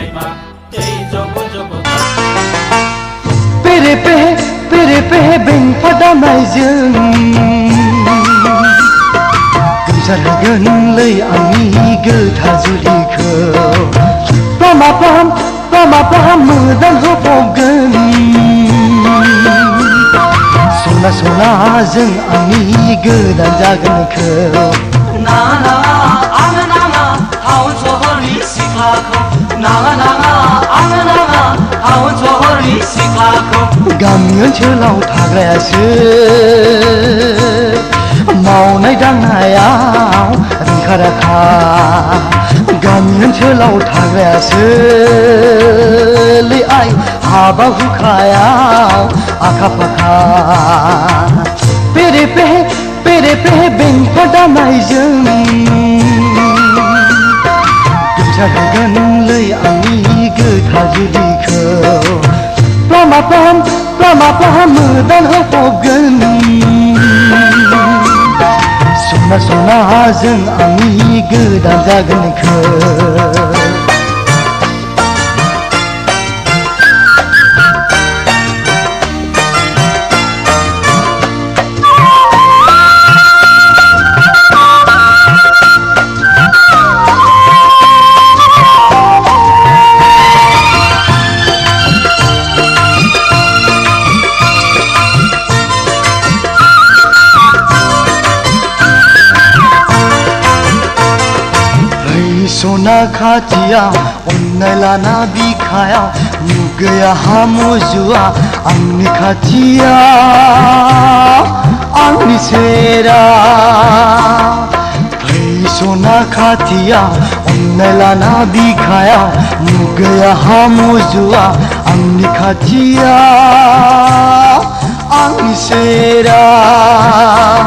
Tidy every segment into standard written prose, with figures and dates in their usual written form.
हाइमा जय जग जग पेरे पे बेंफादानायजों गोमसार होगोनलै आंनि गोथार जुलिखौ प्लामा मोदान होबावगोन सनाजों आंनि गोदान जागोनखौ नाङा आंनो नाङा टाउन सहरनि सिख्लाखौ नाङा आंनो नाङा टाउन सहरनि सिख्लाखौ गामि ओनसोलाव थाग्रायासो मावनाय दांनायाव रोंखा राखा गामि ओनसोलाव थाग्रायासो लै आइ हाबा हुखायाव आखा फाखा पेरे पे बेंफादानायजों गोमसार होगोनलै आंनि गोथार जुलिखौ प्लामा मोदान होबावगोन सनाजों आंनि गोदान जागोनखौ सना खाथियाव अननाय लाना बिखायाव नुगैया हामुजुआ आंनि खाथियाव आंनि सेराव फै सना खाथियाव अननाय लाना बिखायाव नुगैया हामुजुआ आंनि खाथियाव आंनि सेराव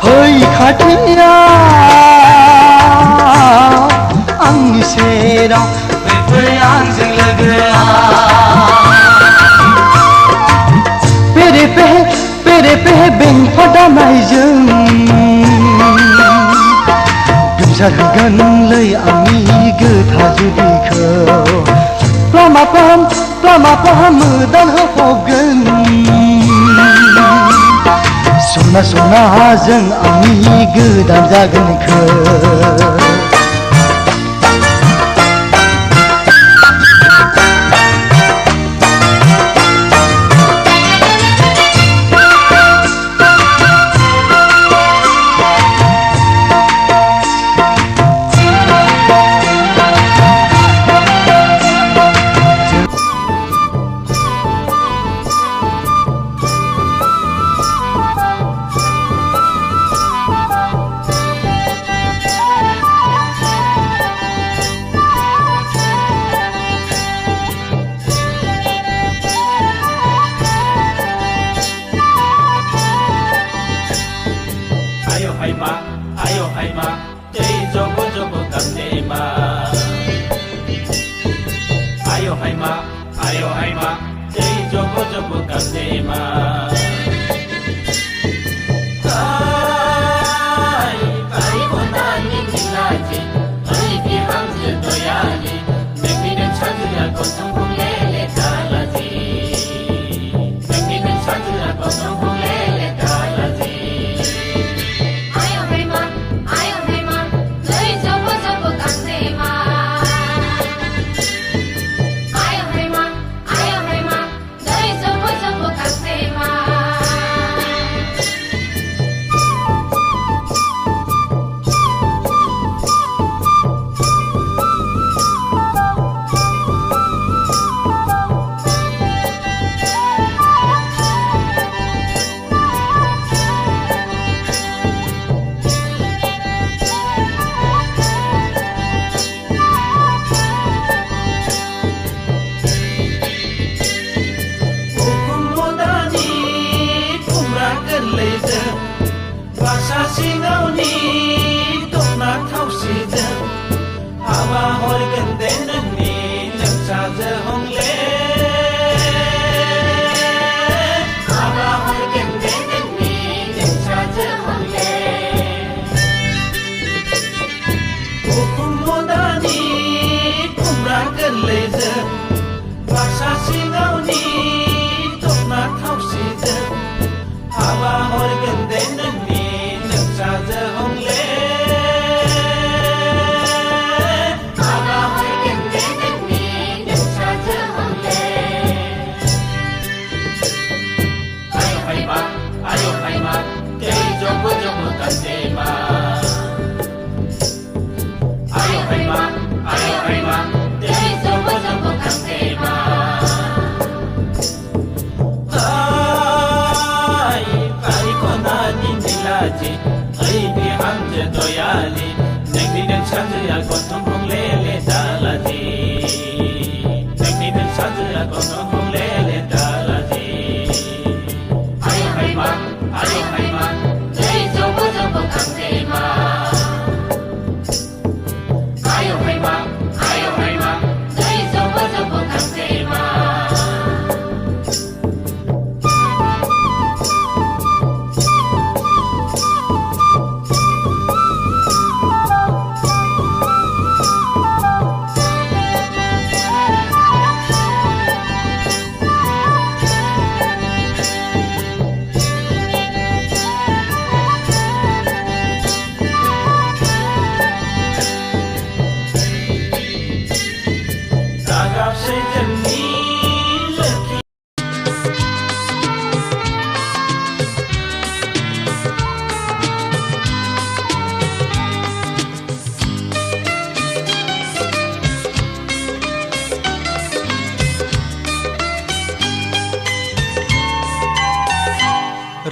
फै खाथियाव आंनि सेराव फै आंजों लोगोआ पेरे पे बेंफादानायजों गोमसार होगोनलै आंनि गोथार जुलिखौ प्लामा मोदान होबावगोन सनाजों आंनि गोदान जागोनखौ आयो हाइमा जय जग जग गान्देमा आयो हाइमा जय जग जग गान्देमा Tema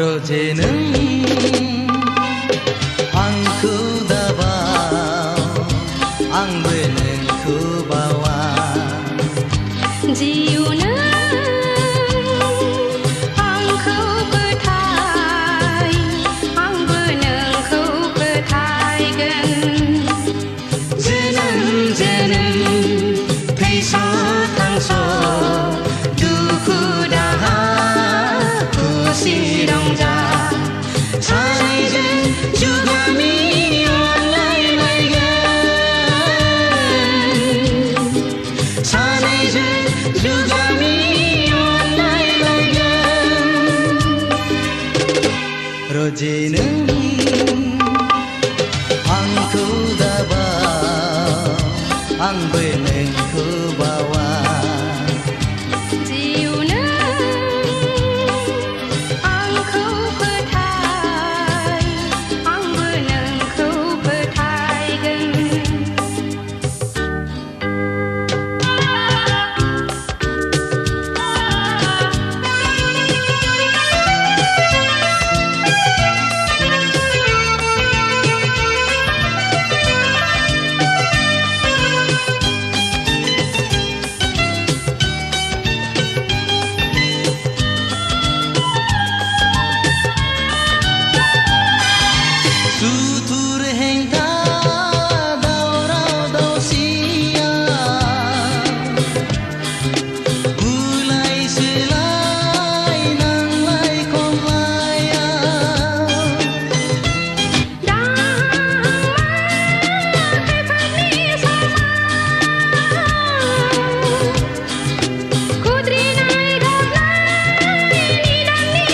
रोजे नों आंखौ दाबाव आंबो नोंखौ बावा जिउ नों आंखौ फोथाय आंबो नोंखौ फोथायगोन जोनोम जोनोम थैस' थांस' दुखु दाहा खुसि रंजा सानैजों जुगामि अनलायलायगोन सानैजों जुगामि अनलायलायगोन रोजे नों आंखौ दाबाव आंबो नोंखौ बावा जिउ नों आंखौ फोथाय आंबो नोंखौ फोथायगोन सुथुर हेंथा दावराव दावसिया बुलाय सोलाय नांलाय खमलाया खैफोदनि समाव खुद्रिनाय गाबनाय निदाननि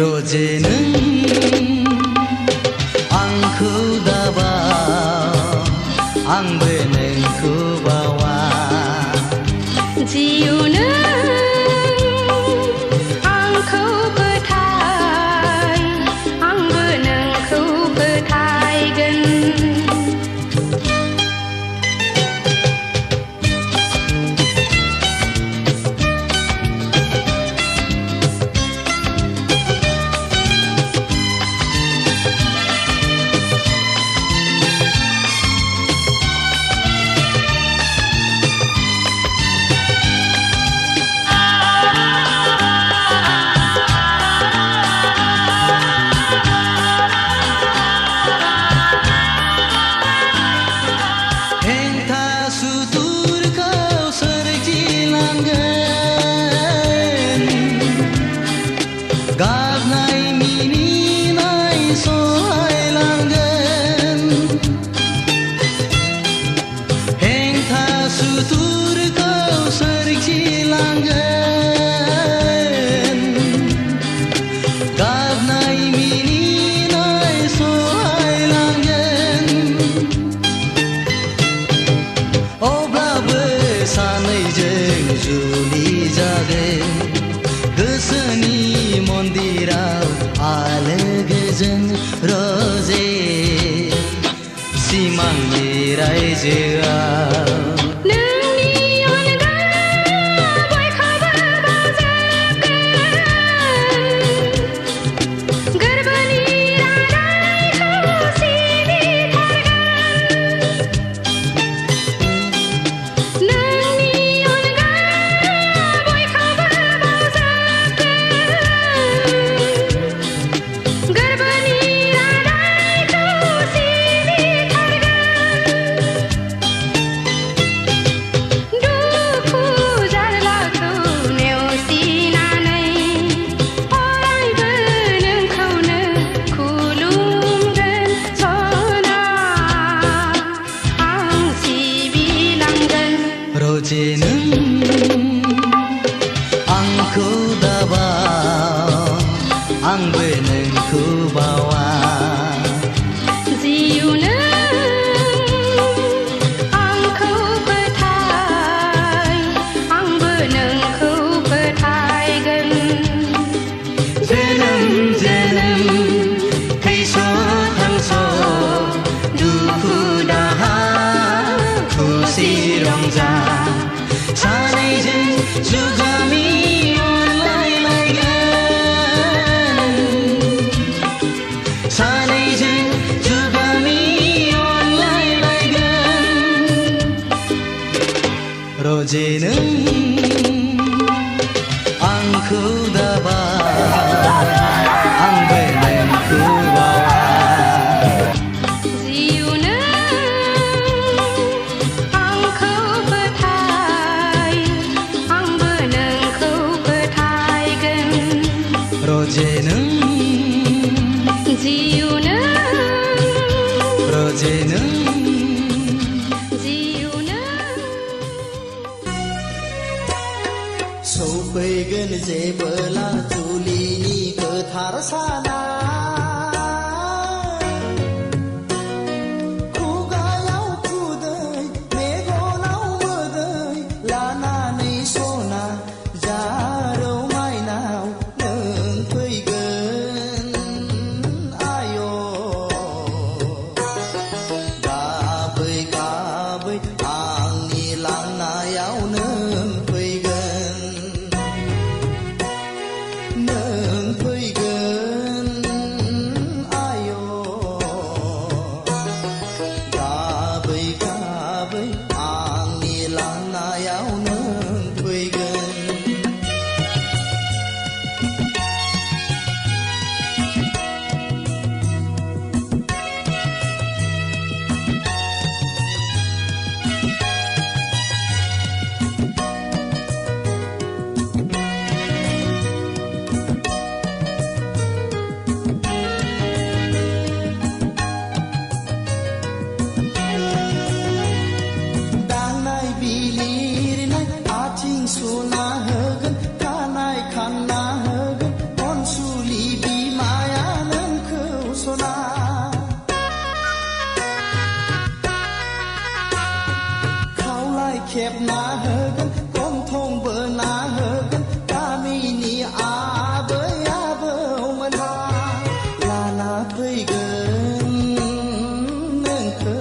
रोजे नों आंखौ दाबाव आंबो नोंखौ बावा जिउ नों आंखौ फोथाय आंबो नोंखौ फोथायगोन हेंथा सुथुरखौ सोरजिलांगोन गाबनाय मिनिनाय सहायलांगोन हेंथा सुथुरखौ सोरजिलांगोन गाबनाय मिनिनाय सहायलांगोन अब्लाबो सानैजों जुलि जागोन गोसोनि मन्दिराव आलो गोजोन रोजे सिमांनि रायजोआव नोंनि अनगा बयखौबो बावजोबगोन गोरबोनि रादायखौ सिबिथारगोन नोंनि अनगा बयखौबो बावजोबगोन गोरबोनि रादायखौ सिबिथारगोन आंबो नोंखौ बावा जिउ नों आंखौ फोथाय आंबो नोंखौ फोथायगोन जोनोम जोनोम थैस' थांस' दुखु दाहा खुसि रंजा सानैजों जुगामि अनलायलायगोन सानैजों जुगामि अनलायलायगोन रजे नों आंखौ दाबा आंबो नोंखौ बावा जिउ नों आंखौ फोथाय आंबो नोंखौ फोथायगोन रजे नों जिउ नों रजे नों जिउ नों सौफैगोन जेबोला जुलिनि गोथार साना खुगायाव खुदै मेगनाव मोदै लानानै सना जारौ माइनाव नों फैगोन आय' गाबै गाबै आंनि लांनायाव नों फैगोन नों फैगोन आय' गाबै गाबै आंनि लांनायाव नों फैगोन दांनाय बिलिरनाय आथिं सुना होगोन खानाय खानना होगोन अनसुलि बिमाया नोंखौ सना खावलाय खेबना होगोन गन्थं बोना होगोन गामिनि आबै आबौमोनहा लाना फैगोन नोंखौ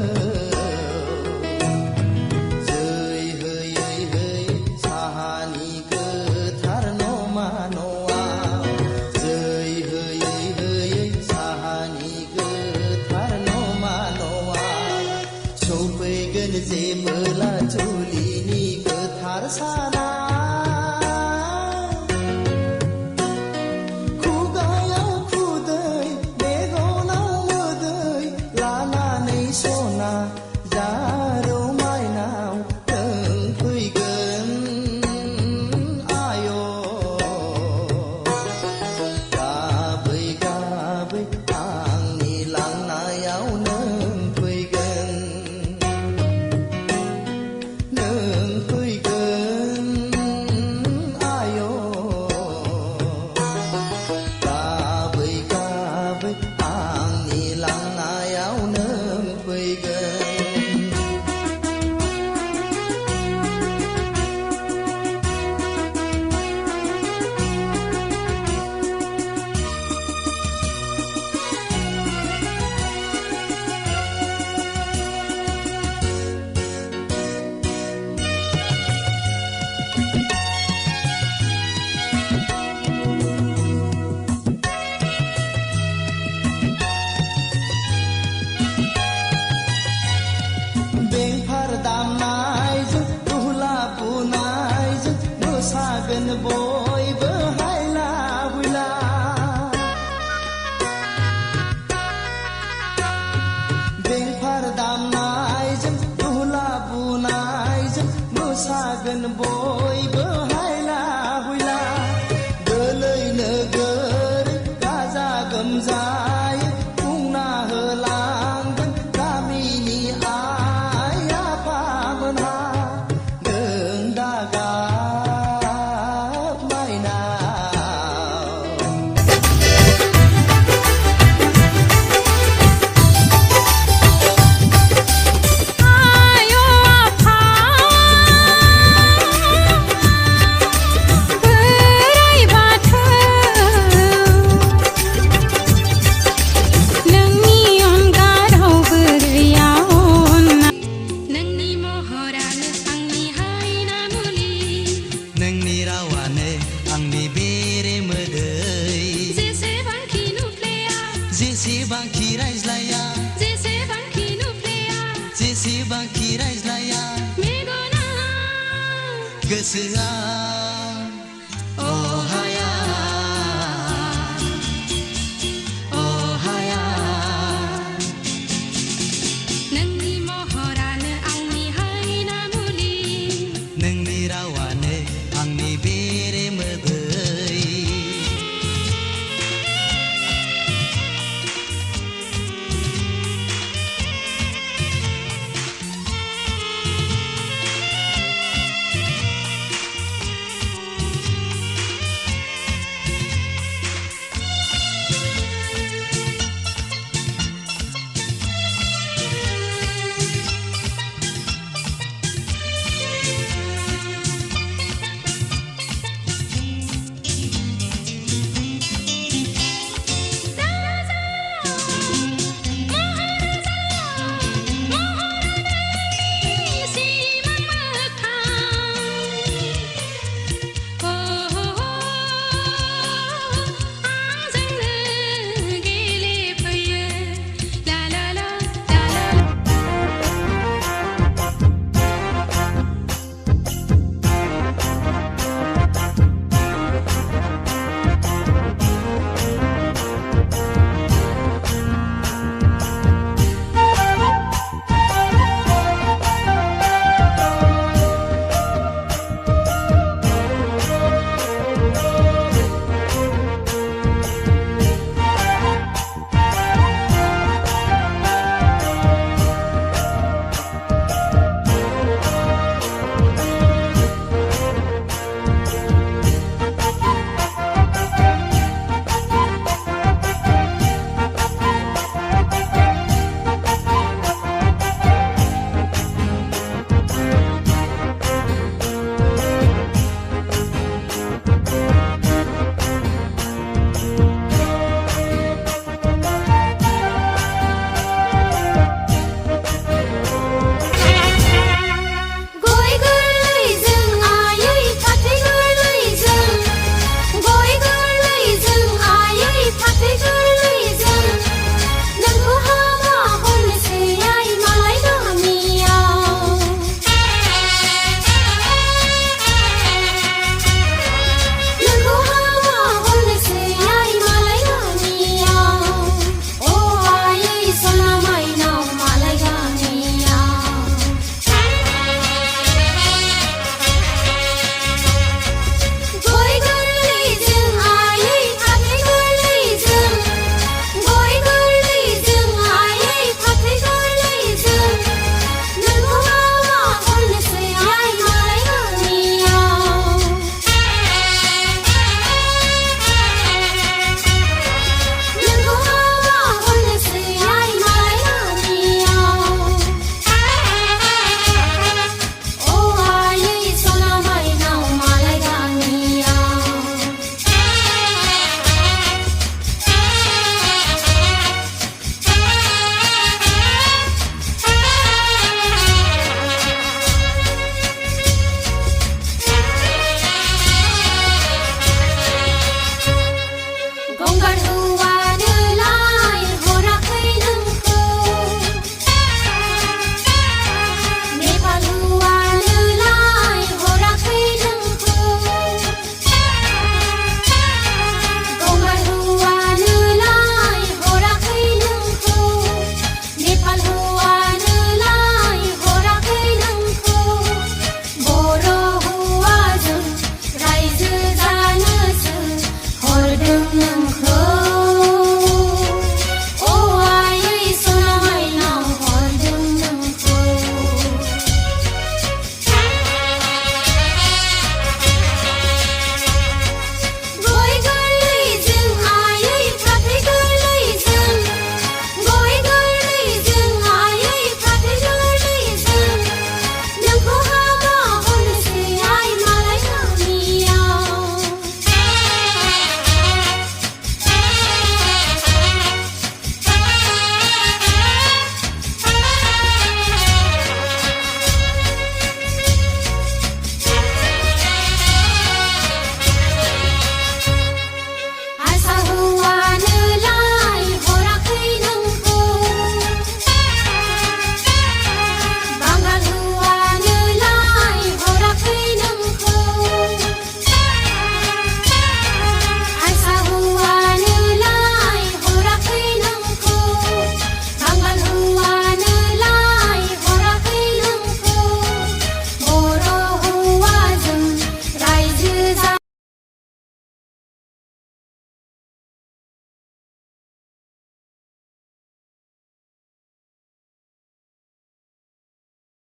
जै होयै होयै साहानि गोथार नमा न'आव जै होयै होयै साहानि गोथार नमा न'आव सौफैगोन जेबोला जुलिनि गोथार साना खुगायाव खुदै मेगनाव मोदै लानानै सना जारौ माइनाव नों फैगोन आय' गाबै गाबै आंनि लांनायाव नों फैगोन नों फैगोन आय' गाबै गाबै आंनि लांनायाव नों फैगोन बेंफार दामनायजों दुहला बुनायजों मोसागोन बयबो हायला हुइला बेंफार दामनायजों दुहला बुनायजों मोसागोन बयबो हायला हुइला गोलै नोगोर गाजा गोमजायै बुंना होलांगोन गामिनि आइ आफामोनहा नों दागाब माइनाव जेसेबांखि रायज्लाया जेसेबांखि नुफ्लेया जेसेबांखि रायज्लाया मेगना गोसोआ